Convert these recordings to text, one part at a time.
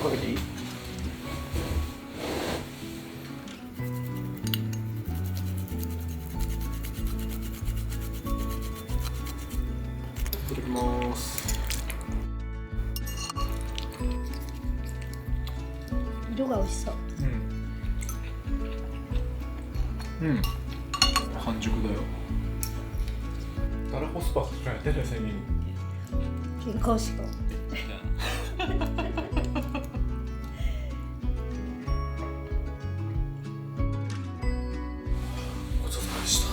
かけていい？いただきます。色が美味しそう。うん。うん。完熟だよ。たらこスパとかやってたよ最近。健康志向。ごちそうさまでした。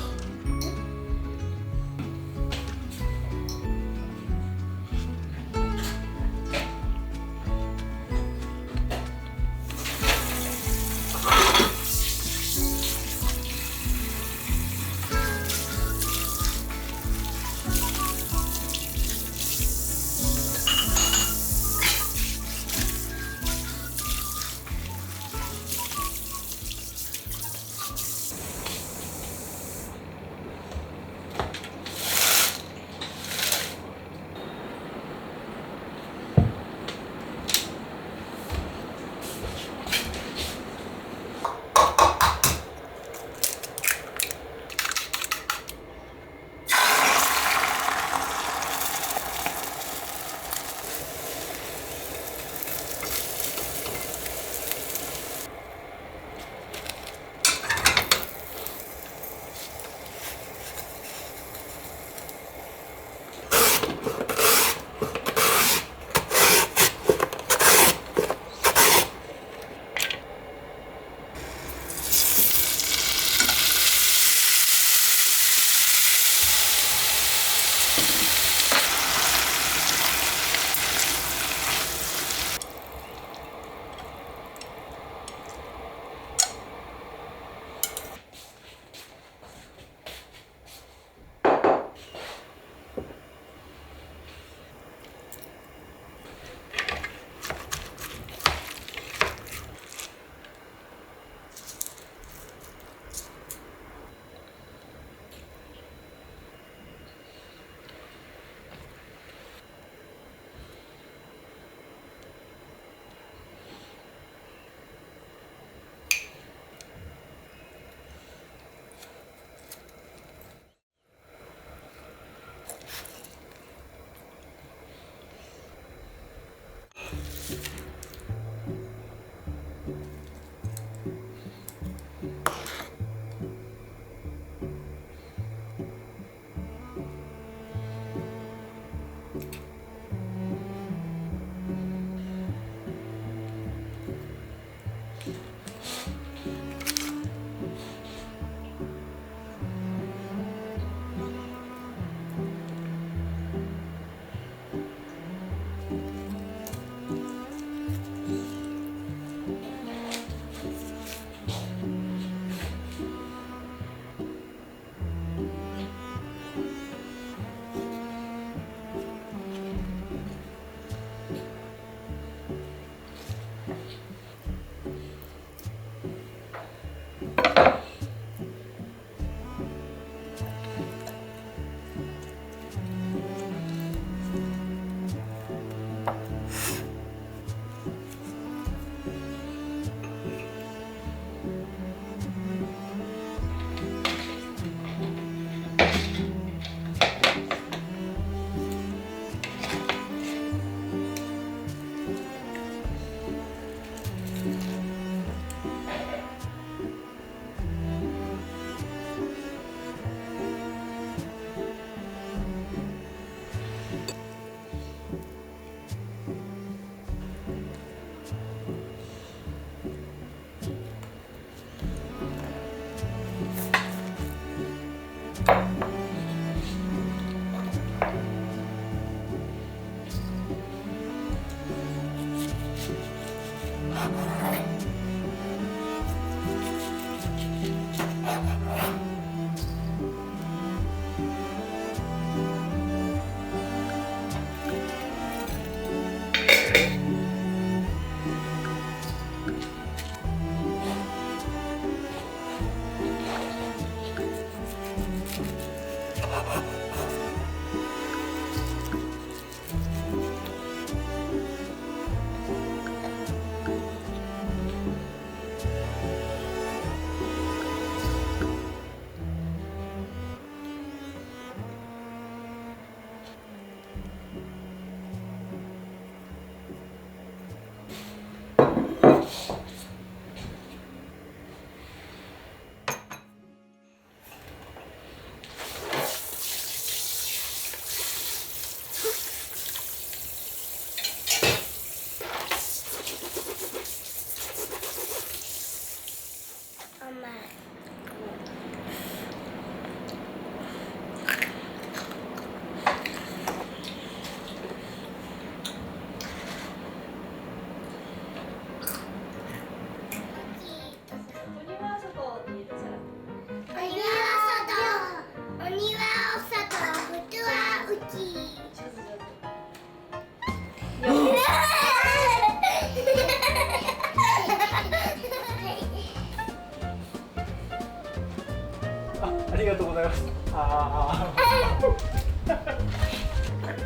ありがとうございます。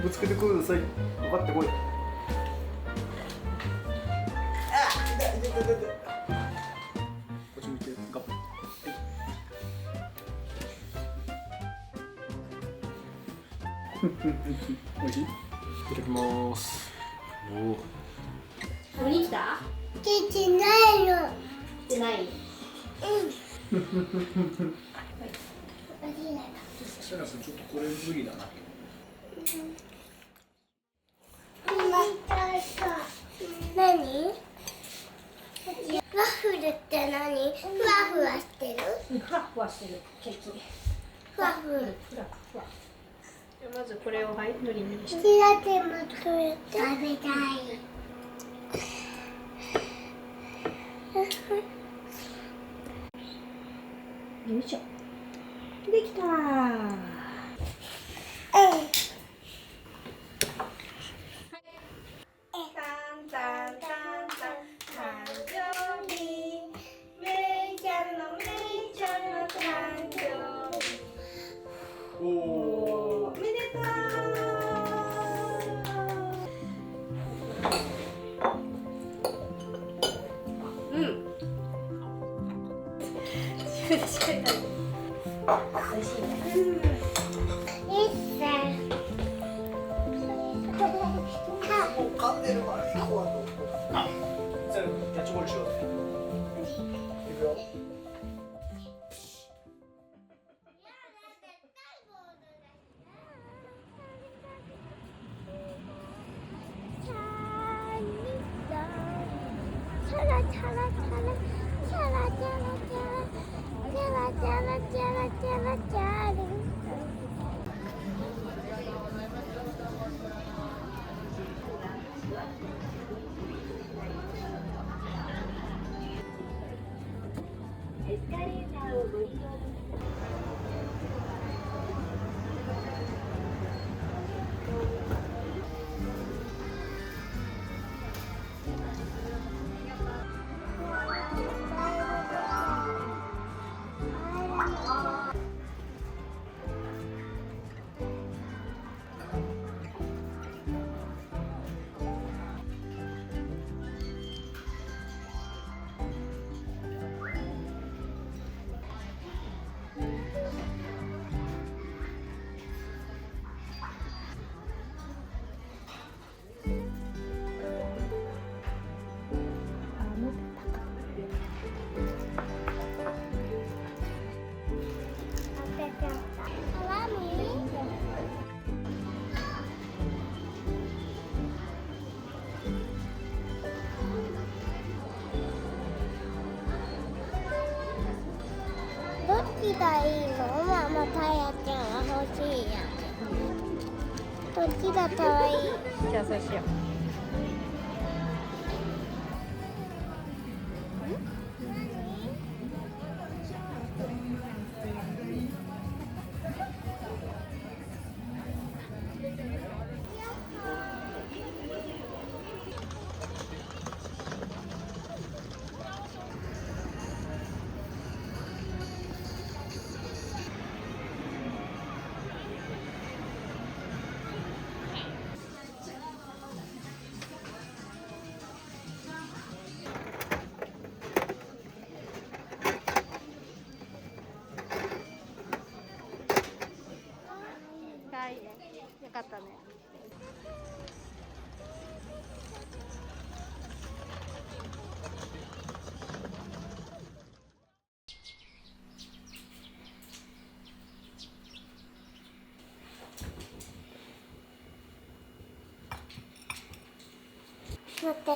ぶつけてください。分かってこい。こっち見て。ガップ。おいしい。いただきます。おお。おに来た？出てないの。出ない。セラスちょっとこれ無理だな。何？ワッフルって何？ふわふわしてる？ふわふわしてるケーキ。ふわふわ。ふわふわ。じゃあまずこれをはい塗り塗りして。好きだけも食べたい。よいしょ。できたー。おお。おめでとう。うん。しっかり食べる。美味しいね。噛んでるからこうはどう？あ、じゃあキャッチボールしようぜ。いくよ。どっちがいいの？ママたやちゃんが欲しいやつ。どっちが可愛い？じゃあそうしよう。はい、よかったね。待って、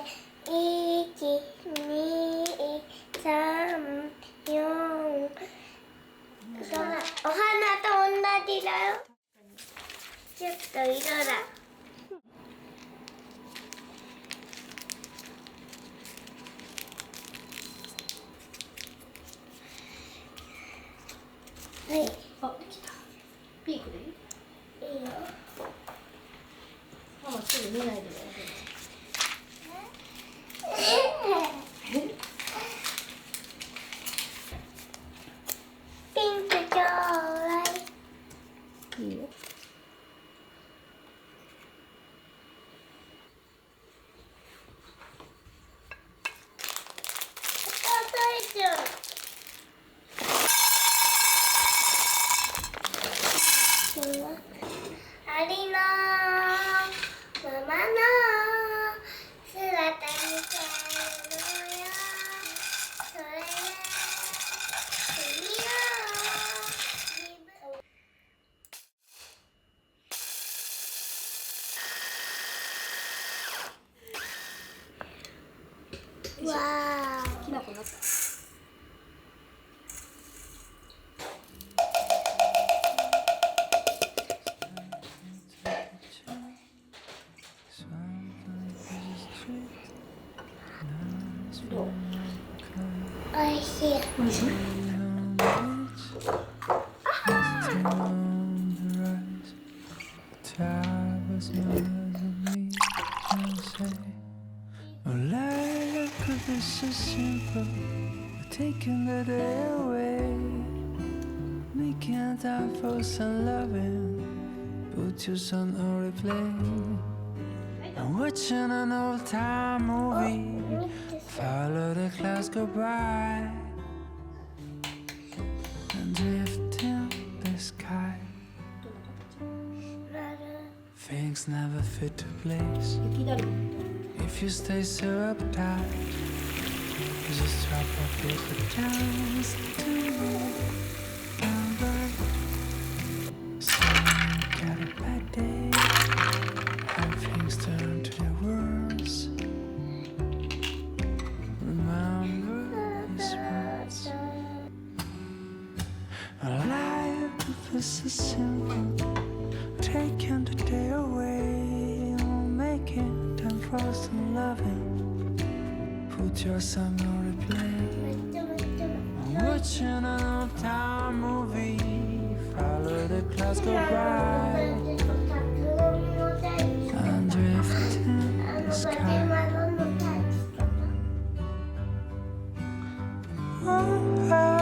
1、2、3、4、ちょっと色だ。はい。あ、できた。ピンクでいい？いいよ。ママすぐ見ないでね。ピンクちょうだい。いいよ。ありのままの姿に変えるよ。それで君の自分。わー。きな粉になった。どう？おいしい。おいしい？Taking the day away, making time for some loving. Put your son on replay. I'm watching an old time movie. Follow the clouds go by and drift in the sky. Things never fit to place 雪だるま。 if you stay so uptight. Just drop off your pajamas to and right. So you got a bad day and things turn to the worst. Remember these words. Life is so simple. Taking the day away, making time for some loving. Put your song on replay. I'm watching an old time movie. Follow the clouds go by and drift in the sky. Oh,